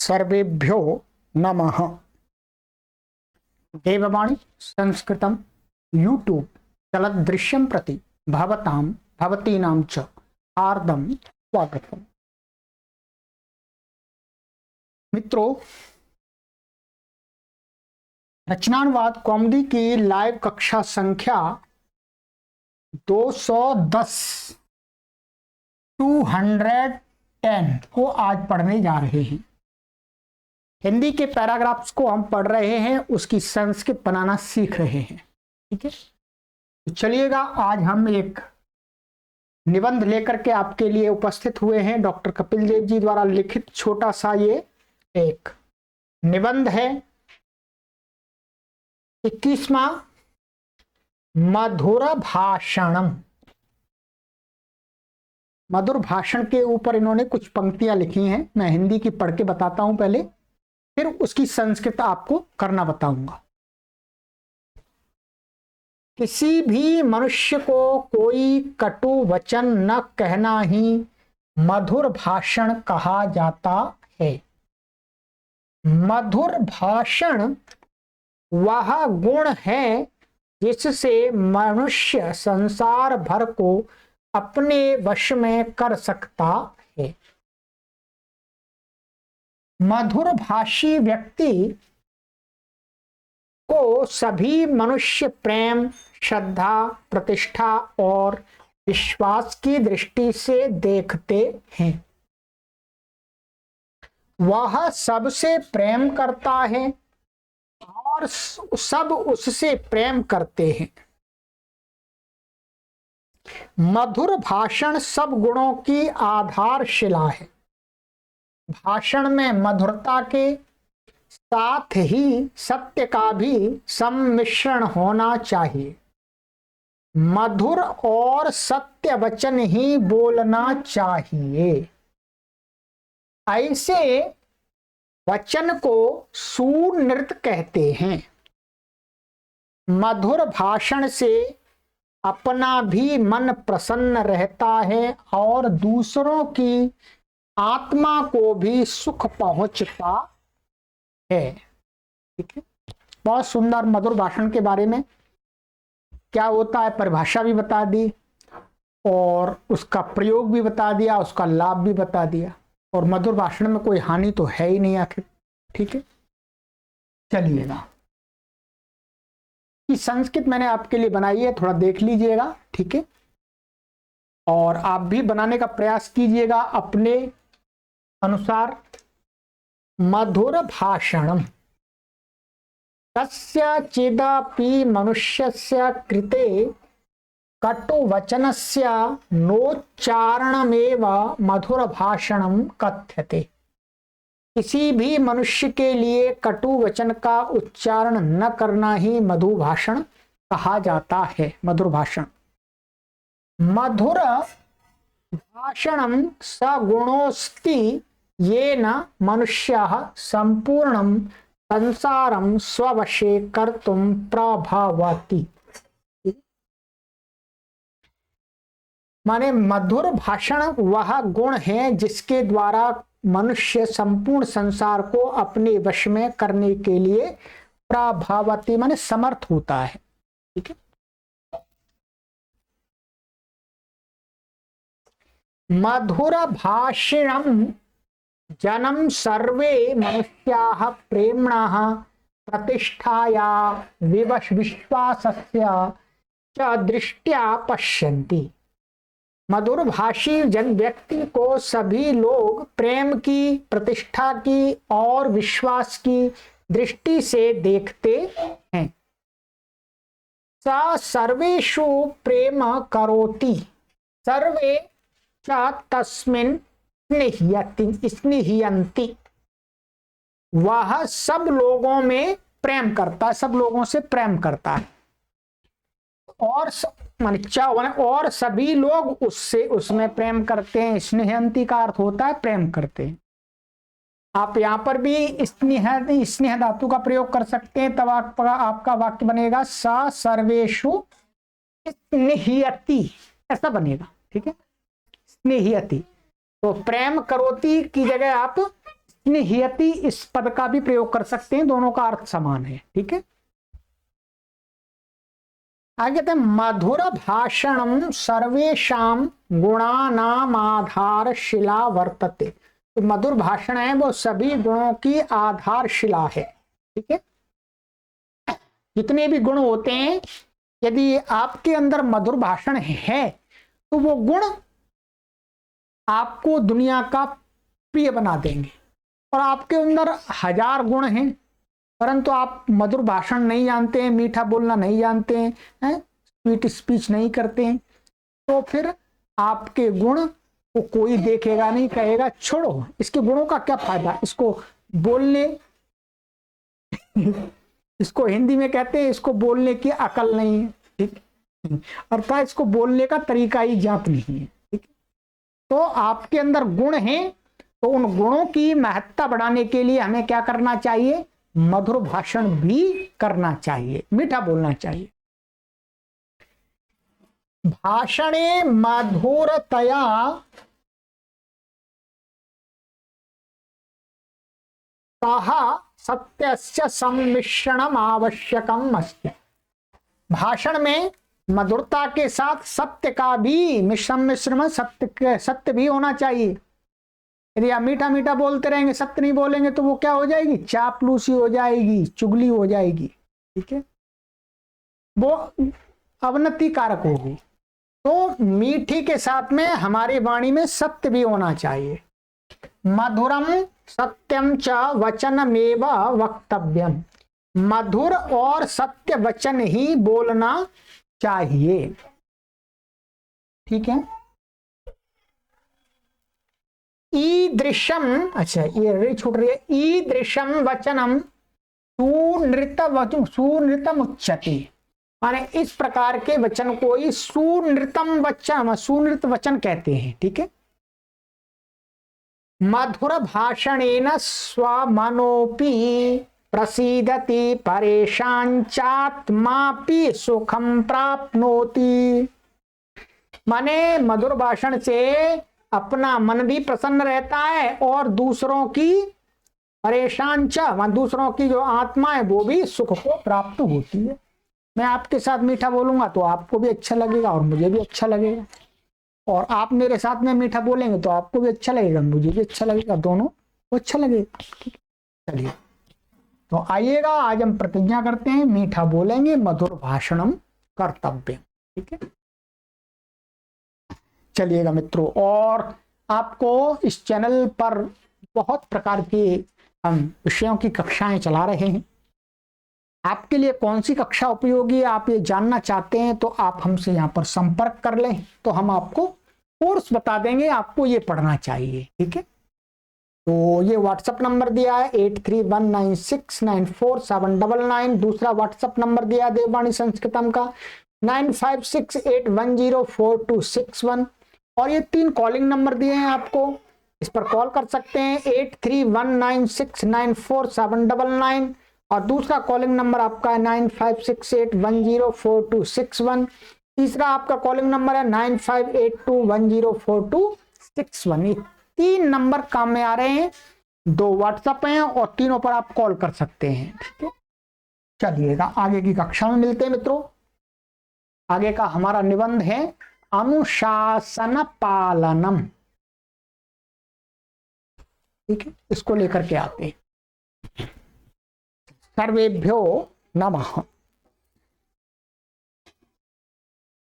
सर्वेभ्यो नमः। देववाणी संस्कृतं यूट्यूब चलदृश्यं प्रति भवतीनां च हार्दं स्वागतम्। मित्रों, रचनानुवाद कॉमेडी की लाइव कक्षा संख्या 210 को आज पढ़ने जा रहे हैं। हिंदी के पैराग्राफ्स को हम पढ़ रहे हैं, उसकी संस्कृत बनाना सीख रहे हैं। ठीक है, तो चलिएगा, आज हम एक निबंध लेकर के आपके लिए उपस्थित हुए हैं। डॉक्टर कपिल देव जी द्वारा लिखित छोटा सा ये एक निबंध है। 21वां मधुर भाषणम। मधुर भाषण के ऊपर इन्होंने कुछ पंक्तियां लिखी हैं। मैं हिंदी की पढ़ के बताता हूं पहले, फिर उसकी संस्कृत आपको करना बताऊंगा। किसी भी मनुष्य को कोई कटु वचन न कहना ही मधुर भाषण कहा जाता है। मधुर भाषण वह गुण है जिससे मनुष्य संसार भर को अपने वश में कर सकता है। मधुर भाषी व्यक्ति को सभी मनुष्य प्रेम, श्रद्धा, प्रतिष्ठा और विश्वास की दृष्टि से देखते हैं। वह सबसे प्रेम करता है और सब उससे प्रेम करते हैं। मधुर भाषण सब गुणों की आधारशिला है। भाषण में मधुरता के साथ ही सत्य का भी सम्मिश्रण होना चाहिए। मधुर और सत्य वचन ही बोलना चाहिए। ऐसे वचन को सुनृत्य कहते हैं। मधुर भाषण से अपना भी मन प्रसन्न रहता है और दूसरों की आत्मा को भी सुख पहुंचता है। ठीक है, बहुत सुंदर। मधुर भाषण के बारे में क्या होता है परिभाषा भी बता दी और उसका प्रयोग भी बता दिया, उसका लाभ भी बता दिया। और मधुर भाषण में कोई हानि तो है ही नहीं आखिर। ठीक है, चलिएगा, ये संस्कृत मैंने आपके लिए बनाई है, थोड़ा देख लीजिएगा। ठीक है, और आप भी बनाने का प्रयास कीजिएगा अपने अनुसार। मधुर भाषणम कस्यचिदपि मनुष्यस्य कृते कटुवचनस्य नोच्चारणमेव मधुर भाषणम कथ्यते। किसी भी मनुष्य के लिए कटु वचन का उच्चारण न करना ही मधुर भाषण कहा जाता है। मधुर भाषण। मधुर भाषणम सगुणोस्ति येन मनुष्यः संपूर्णं संसारं स्ववशे कर्तुं प्रभवति। माने मधुर भाषण वह गुण है जिसके द्वारा मनुष्य संपूर्ण संसार को अपने वश में करने के लिए प्रभावती माने समर्थ होता है। ठीक है, मधुर भाषणम जनम सर्वे मनुष्याः प्रेम्णः प्रतिष्ठाया विश्वासस्य च दृष्ट्या पश्यन्ति। मधुर भाषी जन व्यक्ति को सभी लोग प्रेम की, प्रतिष्ठा की और विश्वास की दृष्टि से देखते हैं। स सर्वेषु प्रेम करोति सर्वे च तस्मिन् स्निह्यन्ति। वह सब लोगों में प्रेम करता है, सब लोगों से प्रेम करता है और सभी लोग उससे उसमें प्रेम करते हैं। स्नेहंती का अर्थ होता है प्रेम करते हैं। आप यहाँ पर भी स्नेह धातु का प्रयोग कर सकते हैं, तब आपका वाक्य बनेगा स सर्वेषु स्निह्यति, ऐसा बनेगा। ठीक है, स्नेह्यति। तो प्रेम करोति की जगह आप स्नेहयति इस पद का भी प्रयोग कर सकते हैं, दोनों का अर्थ समान है। ठीक है, आगे कहते हैं मधुर भाषणम सर्वेशाम गुणानाम आधारशिला वर्तते। तो मधुर भाषण है वो सभी गुणों की आधारशिला है। ठीक है, जितने भी गुण होते हैं, यदि आपके अंदर मधुर भाषण है तो वो गुण आपको दुनिया का प्रिय बना देंगे। और आपके अंदर 1000 गुण हैं, परंतु आप मधुर भाषण नहीं जानते हैं, मीठा बोलना नहीं जानते हैं, स्वीट स्पीच नहीं करते हैं, तो फिर आपके गुण को कोई देखेगा नहीं, कहेगा छोड़ो, इसके गुणों का क्या फायदा, इसको बोलने इसको हिंदी में कहते हैं इसको बोलने की अकल नहीं है। ठीक, अर्थात इसको बोलने का तरीका ही ज्ञात नहीं है। ठीक, तो आपके अंदर गुण हैं, तो उन गुणों की महत्ता बढ़ाने के लिए हमें क्या करना चाहिए, मधुर भाषण भी करना चाहिए, मीठा बोलना चाहिए। भाषणे मधुरतया कहा सत्यस्य सम्मिश्रणम आवश्यकम अस्ति। भाषण में मधुरता के साथ सत्य का भी मिश्रण, सत्य भी होना चाहिए। यदि आप मीठा मीठा बोलते रहेंगे, सत्य नहीं बोलेंगे, तो वो क्या हो जाएगी, चापलूसी हो जाएगी, चुगली हो जाएगी। ठीक है, वो अवनति कारक होगी। तो मीठी के साथ में हमारी वाणी में सत्य भी होना चाहिए। मधुरम सत्यम च वचनमेव वक्तव्यम। मधुर और सत्य वचन ही बोलना चाहिए। ठीक है, ईदृशम, अच्छा ये छूट रही है, ईदृशम वचनम सुनृतम उच्यते। माने इस प्रकार के वचन को ही सुनृत वचन कहते हैं। ठीक है, मधुर भाषणेन स्वमनोपि प्रसीदति परेशांचात्मापि सुखम प्राप्नोति। माने मधुर भाषण से अपना मन भी प्रसन्न रहता है और दूसरों की दूसरों की जो आत्मा है वो भी सुख को प्राप्त होती है। मैं आपके साथ मीठा बोलूंगा तो आपको भी अच्छा लगेगा और मुझे भी अच्छा लगेगा, और आप मेरे साथ में मीठा बोलेंगे तो आपको भी अच्छा लगेगा, मुझे भी अच्छा लगेगा, दोनों को अच्छा लगेगा। चलिए, तो आइएगा आज हम प्रतिज्ञा करते हैं, मीठा बोलेंगे, मधुर भाषणम कर्तव्य। ठीक है, चलिएगा मित्रों, और आपको इस चैनल पर बहुत प्रकार के हम विषयों की कक्षाएं चला रहे हैं। आपके लिए कौन सी कक्षा उपयोगी है, आप ये जानना चाहते हैं तो आप हमसे यहाँ पर संपर्क कर लें, तो हम आपको कोर्स बता देंगे, आपको ये पढ़ना चाहिए। ठीक है, तो ये व्हाट्सएप नंबर दिया है 8319694799। दूसरा व्हाट्सएप नंबर दिया देववाणी संस्कृतम का 9568104261। और ये 3 कॉलिंग नंबर दिए हैं आपको, इस पर कॉल कर सकते हैं 8319694799। और दूसरा कॉलिंग नंबर आपका है 9568104261। तीसरा आपका कॉलिंग नंबर है 9582104261। ये 3 नंबर काम में आ रहे हैं, 2 व्हाट्सएप हैं और तीनों पर आप कॉल कर सकते हैं। ठीक है, चलिएगा आगे की कक्षा में मिलते हैं मित्रों। आगे का हमारा निबंध है अनुशासन पालनम। ठीक है, इसको लेकर के आते हैं। सर्वेभ्यो नमः।